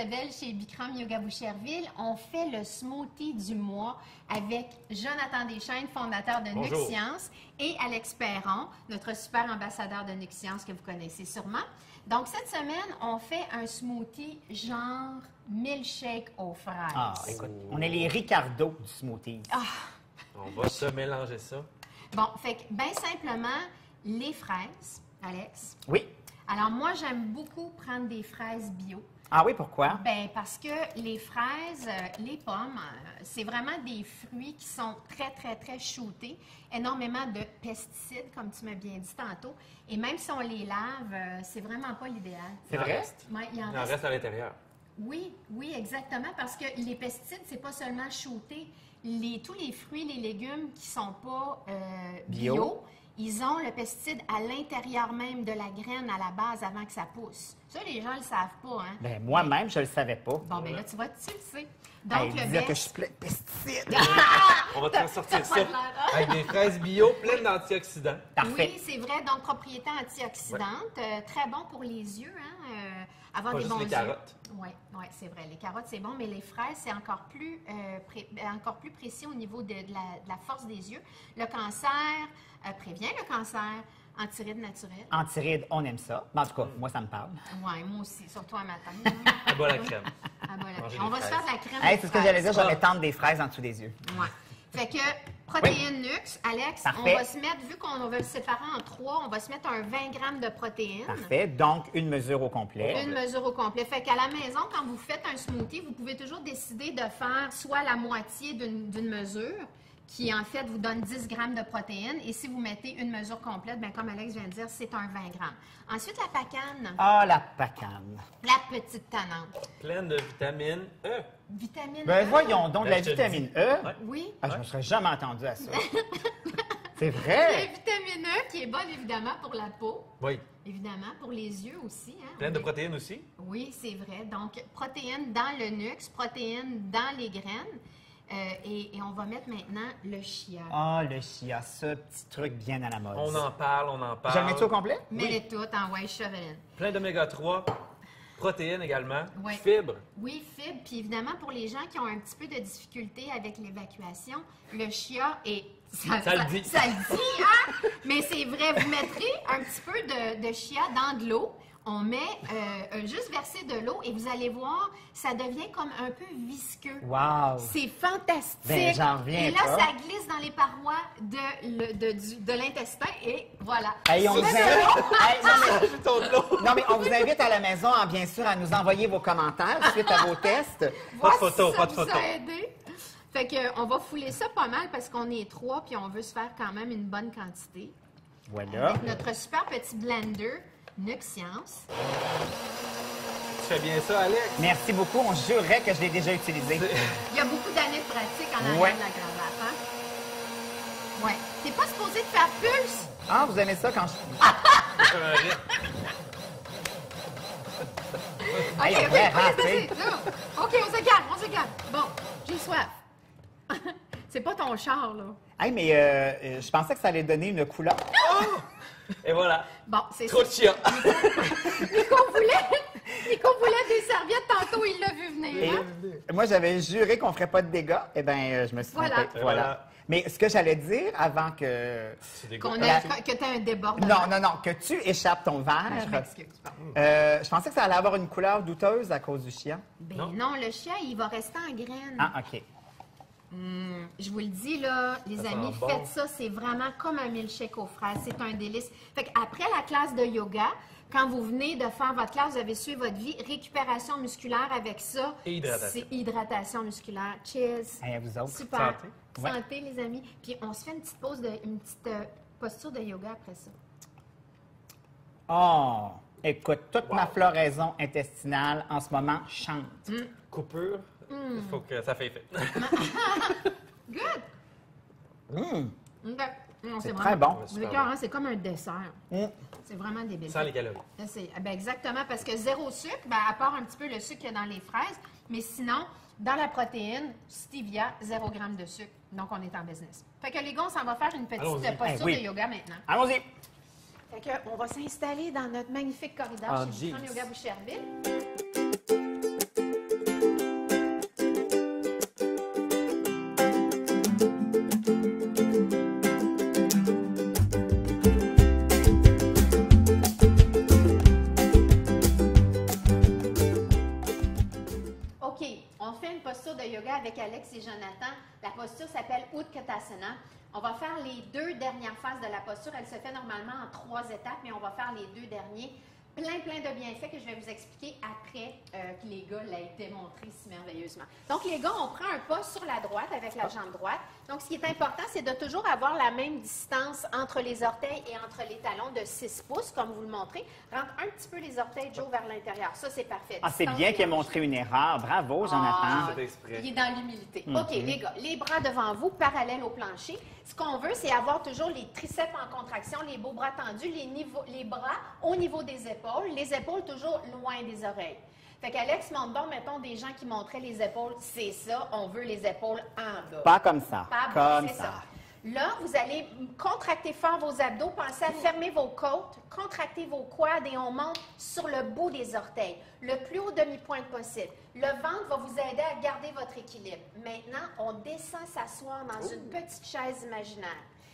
Isabelle chez Bikram Yoga Boucherville. On fait le smoothie du mois avec Jonathan Deschaines, fondateur de Bonjour. Nuc-Science, et Alex Perron, notre super ambassadeur de Nuc-Science que vous connaissez sûrement. Donc, cette semaine, on fait un smoothie genre milkshake aux fraises. Ah, écoute, on est les Ricardo du smoothie. On va se mélanger ça. Bon, fait que, bien simplement, les fraises, Alex. Oui. Alors, moi, j'aime beaucoup prendre des fraises bio. Ah oui, pourquoi? Bien, parce que les fraises, les pommes, c'est vraiment des fruits qui sont très, très, très shootés. Énormément de pesticides, comme tu m'as bien dit tantôt. Et même si on les lave, c'est vraiment pas l'idéal. C'est vrai? Ouais, il Il en reste à l'intérieur. Oui, oui, exactement, parce que les pesticides, c'est pas seulement shooté. Tous les fruits, les légumes qui sont pas bio, ils ont le pesticide à l'intérieur même de la graine, à la base, avant que ça pousse. Ça, les gens le savent pas, hein? Ben moi-même, je le savais pas. Bon, ben là, tu vois, tu le sais. Donc, Hey, le dire best... que je suis plein de pesticides. On va te sortir ça pas de l'air, hein? avec des fraises bio pleines d'antioxydants. Parfait. Oui, c'est vrai. Donc, propriété antioxydante, très bon pour les yeux, hein? Avoir Pas des juste bons les yeux. carottes. Oui, ouais, c'est vrai. Les carottes, c'est bon, mais les fraises, c'est encore plus précis au niveau de la force des yeux. Le cancer prévient le cancer. Antiride naturel. Antiride, on aime ça. En tout cas, moi, ça me parle. Oui, moi aussi, surtout à matin. À bas la crème. Manger On des va se fraises. faire de la crème. Hey, de c'est ce que j'allais dire, fraises. j'aurais tendre des fraises en dessous des yeux. Ouais. Fait que, protéines Nux, Alex, Parfait. on va se mettre, vu qu'on va le séparer en 3, on va se mettre un 20 grammes de protéines. Parfait. Donc, une mesure au complet. Une mesure au complet. Fait qu'à la maison, quand vous faites un smoothie, vous pouvez toujours décider de faire soit la moitié d'une mesure, qui en fait vous donne 10 grammes de protéines. Et si vous mettez une mesure complète, bien, comme Alex vient de dire, c'est un 20 grammes. Ensuite, la pacane, Ah, la pacane. la petite tannante. Pleine de vitamine E. Vitamine Ben E. voyons donc, Ben, la je te le vitamine dis. E. Ouais. Oui. Ah, je ne me serais jamais entendu à ça. C'est La vrai? vitamine E qui est bonne évidemment pour la peau, Oui. évidemment pour les yeux aussi. Hein? Pleine de protéines aussi. Oui, c'est vrai. Donc, protéines dans le nux, protéines dans les graines. Et on va mettre maintenant le chia. Ah, le chia, ce petit truc bien à la mode. On en parle, on en parle. Je le mets-tu au complet? Mets-les toutes en white cheveline. Plein d'oméga 3. Protéines également. Oui. Fibres. Oui, fibres. Puis évidemment, pour les gens qui ont un petit peu de difficulté avec l'évacuation, le chia est... Ça le dit. Ça le dit, hein? Mais c'est vrai, vous mettrez un petit peu de chia dans de l'eau. On met juste verser de l'eau et vous allez voir, ça devient comme un peu visqueux. Wow! C'est fantastique. Ben, j'en reviens et là, pas. ça glisse dans les parois de l'intestin et voilà. Hey, on vous invite... Hey, Ton de l'eau. non, mais on vous invite à la maison, hein, bien sûr, à nous envoyer vos commentaires suite à vos tests. Voici photo, ça pas de vous photo. a aidé. Fait que, on va fouler ça pas mal parce qu'on est 3 puis on veut se faire quand même une bonne quantité. Voilà. Avec notre super petit blender Nuc-Science. Tu fais bien ça, Alex? Merci beaucoup. On jurerait que je l'ai déjà utilisé. Il y a beaucoup d'années de pratique en arrière Ouais. de la grand-mère, hein? Ouais. T'es pas supposé te faire pulse? Ah, vous aimez ça quand je... Faire un rythme. OK, Hey, OK, ouais, pas rapide. laisser. OK, on se calme, on se calme. Bon, j'ai soif. C'est pas ton char, là. Hey, mais je pensais que ça allait donner une couleur. Et voilà. Bon, c'est Trop de ça. chia. Nico voulait des serviettes tantôt, il l'a vu Et venir. Hein? moi, j'avais juré qu'on ferait pas de dégâts. Eh bien, je me suis Voilà. trompée. Voilà. Mais ce que j'allais dire avant que... C'est des Qu'on gars. a, que tu as un débordement. Non, que tu échappes ton Je verre. m'excuse, pardon. Je pensais que ça allait avoir une couleur douteuse à cause du chia. Ben Non. non, le chien, il va rester en graines. Ah, OK. Je vous le dis, là, les Ça amis, sent bon. faites ça. C'est vraiment comme un milkshake aux fraises. C'est un délice. Fait qu'après la classe de yoga, quand vous venez de faire votre classe, vous avez suivi votre vie, récupération musculaire avec ça. Et hydratation. C'est hydratation musculaire. Cheers. Hey, à vous autres. Super. Santé. Ouais. Santé, les amis. Puis on se fait une petite pause, une petite posture de yoga après ça. Oh! Écoute, toute Wow. ma floraison intestinale en ce moment chante. Coupure. Il faut que ça fait effet. Good! Hum. OK. Non, C'est vraiment- très bon. Vous Super êtes hein, c'est comme un dessert. Hum. C'est vraiment débile. Sans les calories. Là, exactement, parce que zéro sucre, ben, à part un petit peu le sucre qu'il y a dans les fraises, mais sinon, dans la protéine, stevia, 0 g de sucre. Donc, on est en business. Fait que les gars, on s'en va faire une petite Allons-y. posture oui. de yoga maintenant. Allons-y! Fait que, on va s'installer dans notre magnifique corridor En chez Bikram jeans. Yoga Boucherville. yoga avec Alex et Jonathan. La posture s'appelle Utkatasana. On va faire les 2 dernières phases de la posture. Elle se fait normalement en 3 étapes, mais on va faire les 2 derniers. Plein de bienfaits que je vais vous expliquer après que les gars l'aient démontré si merveilleusement. Donc, les gars, on prend un pas sur la droite avec la jambe droite. Donc, ce qui est important, c'est de toujours avoir la même distance entre les orteils et entre les talons de 6 pouces, comme vous le montrez. Rentre un petit peu les orteils, Joe, vers l'intérieur. Ça, c'est parfait. Ah, c'est bien qu'il ait montré une erreur. Bravo, Jonathan. C'est exprès. Il est dans l'humilité. OK, les gars, les bras devant vous, parallèles au plancher. Ce qu'on veut, c'est avoir toujours les triceps en contraction, les beaux bras tendus, les bras au niveau des épaules, les épaules toujours loin des oreilles. Fait qu'Alex montre donc, mettons, des gens qui montraient les épaules, c'est ça, on veut les épaules en bas. Pas comme ça. Pas bas, Comme c'est ça. Là, vous allez contracter fort vos abdos, pensez à fermer vos côtes, contracter vos quads et on monte sur le bout des orteils, le plus haut demi-pointe possible. Le ventre va vous aider à garder votre équilibre. Maintenant, on descend s'asseoir dans une petite chaise imaginaire.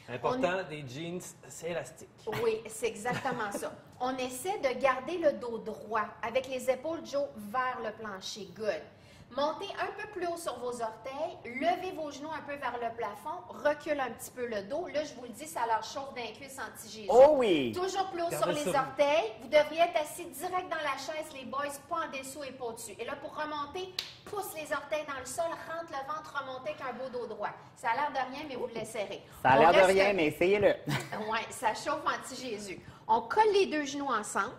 Important, des jeans, c'est élastique. Oui, c'est exactement ça. On essaie de garder le dos droit avec les épaules, Joe, vers le plancher. Good. Montez un peu plus haut sur vos orteils, levez vos genoux un peu vers le plafond, recule un petit peu le dos. Là, je vous le dis, ça leur chauffe d'un cuisse anti-Jésus. Oh oui! Toujours plus haut sur Gardez les ça. orteils. Vous devriez être assis direct dans la chaise, les boys, pas en dessous et pas au-dessus. Et là, pour remonter, pousse les orteils dans le sol, rentre le ventre, remontez avec un beau dos droit. Ça a l'air de rien, mais vous le laisserez. Ça a On l'air de reste- rien, mais essayez-le. Oui, ça chauffe anti-Jésus. On colle les 2 genoux ensemble.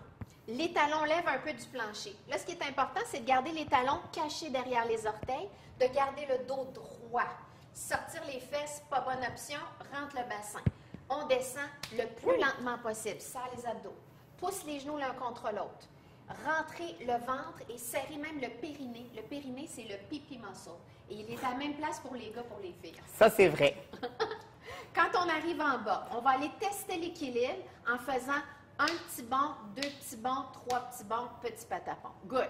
Les talons lèvent un peu du plancher. Là, ce qui est important, c'est de garder les talons cachés derrière les orteils, de garder le dos droit. Sortir les fesses, pas bonne option, rentre le bassin. On descend le plus lentement possible, serre les abdos. Pousse les genoux l'un contre l'autre. Rentrez le ventre et serrez même le périnée. Le périnée, c'est le pipi muscle. Et il est à la même place pour les gars, pour les filles. Ça, c'est vrai. Quand on arrive en bas, on va aller tester l'équilibre en faisant un petit bond, 2 petits bonds, 3 petits bonds, petit patapon. Good.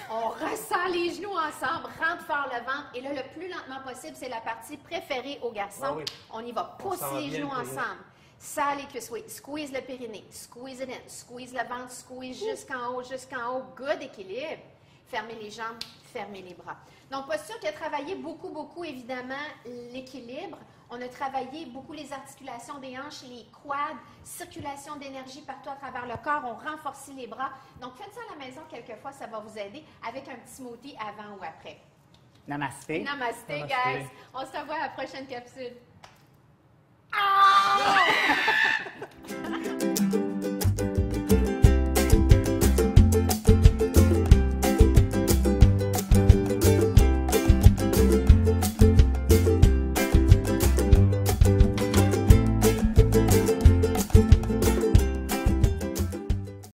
On ressent les genoux ensemble, rentre fort le ventre. Et là, le plus lentement possible, c'est la partie préférée aux garçons. Ah oui. On y va. On Pousse s'en va les bien, genoux le périnée. ensemble. Serre les cuisses, oui. Squeeze le périnée. Squeeze it in. Squeeze le ventre. Squeeze jusqu'en haut, jusqu'en haut. Good équilibre. Fermez les jambes, fermez les bras. Donc, posture qui a travaillé beaucoup, évidemment, l'équilibre. On a travaillé beaucoup les articulations des hanches, les quads, circulation d'énergie partout à travers le corps. On renforce les bras. Donc, faites ça à la maison quelquefois, ça va vous aider avec un petit smoothie avant ou après. Namasté. Namasté, Namasté. guys. On se revoit à la prochaine capsule.